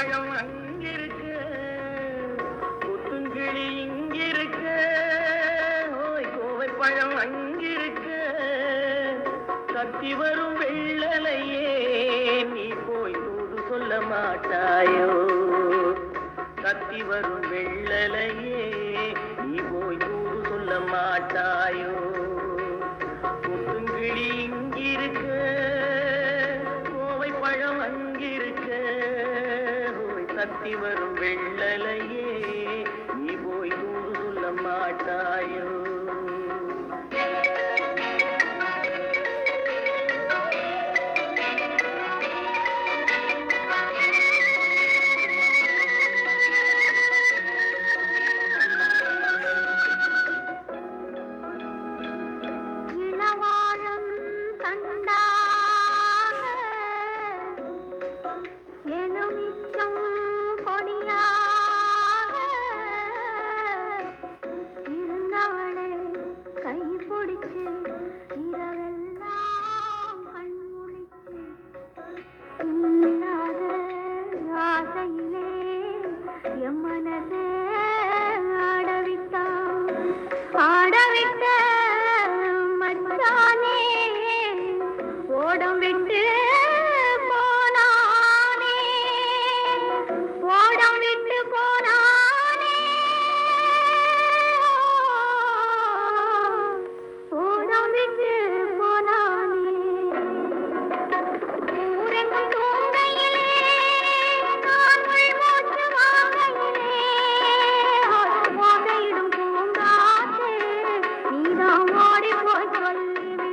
பழம் அங்கிருக்க, கொத்துங்கிளி இங்கிருக்க, ஓய் கோவை பழம் அங்கிருக்க, கத்தி வரும் வெள்ளலையே நீ போய் தூது சொல்ல மாட்டாயோ? கத்தி வரும் வெள்ளலையே நீ போய் தூது சொல்ல மாட்டாயோ? கொத்துங்கிளி இங்கிருக்க, கோவை பழம் அங்கிருக்க, ஓய் கத்தி வரும் வெள்ளலையே நீ போய் தூது சொல்ல மாட்டாயோ? ஓடம் விட்டு போனானே, ஓடம் விட்டு போனானே, ஓடம் விட்டு போனானே. ஊரெங்கும் தூங்கையிலே நான் மூச்சு வாங்கையிலே, ஓடையிடும் பூங்காற்றே நீதான் ஓடி போய் சொல்லிவிடு.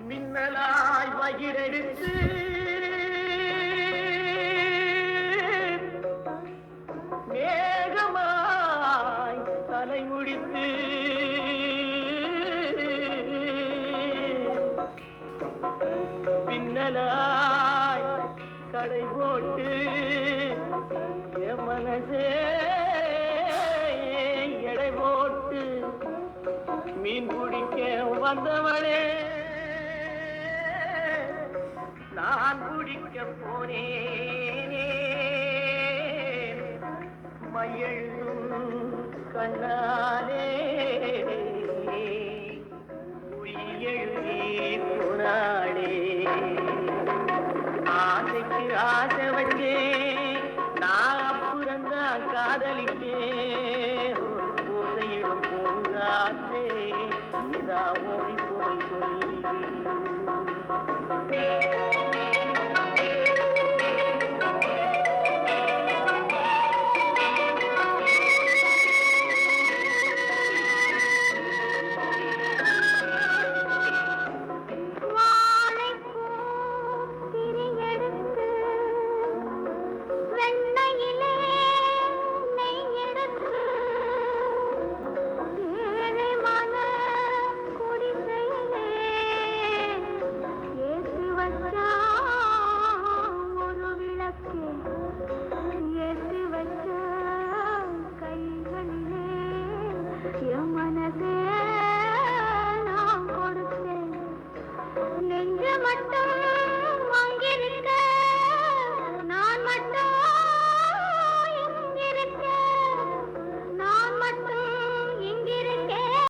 மின்னலாய் வயிறெடுத்து மேகமாய் தலை முடித்து பின்னலாய் கடை போட்டு என் மனசே எடை போட்டு மீன் பிடிக்க வந்தவளே, நான் குடிக்க போனேனே மையெழுதும் கண்ணாலே, உயிரெழுதி போனாளே. ஆசைக்கு ஆசை வச்சே நான் அப்புறந்தான் காதலிக்கே,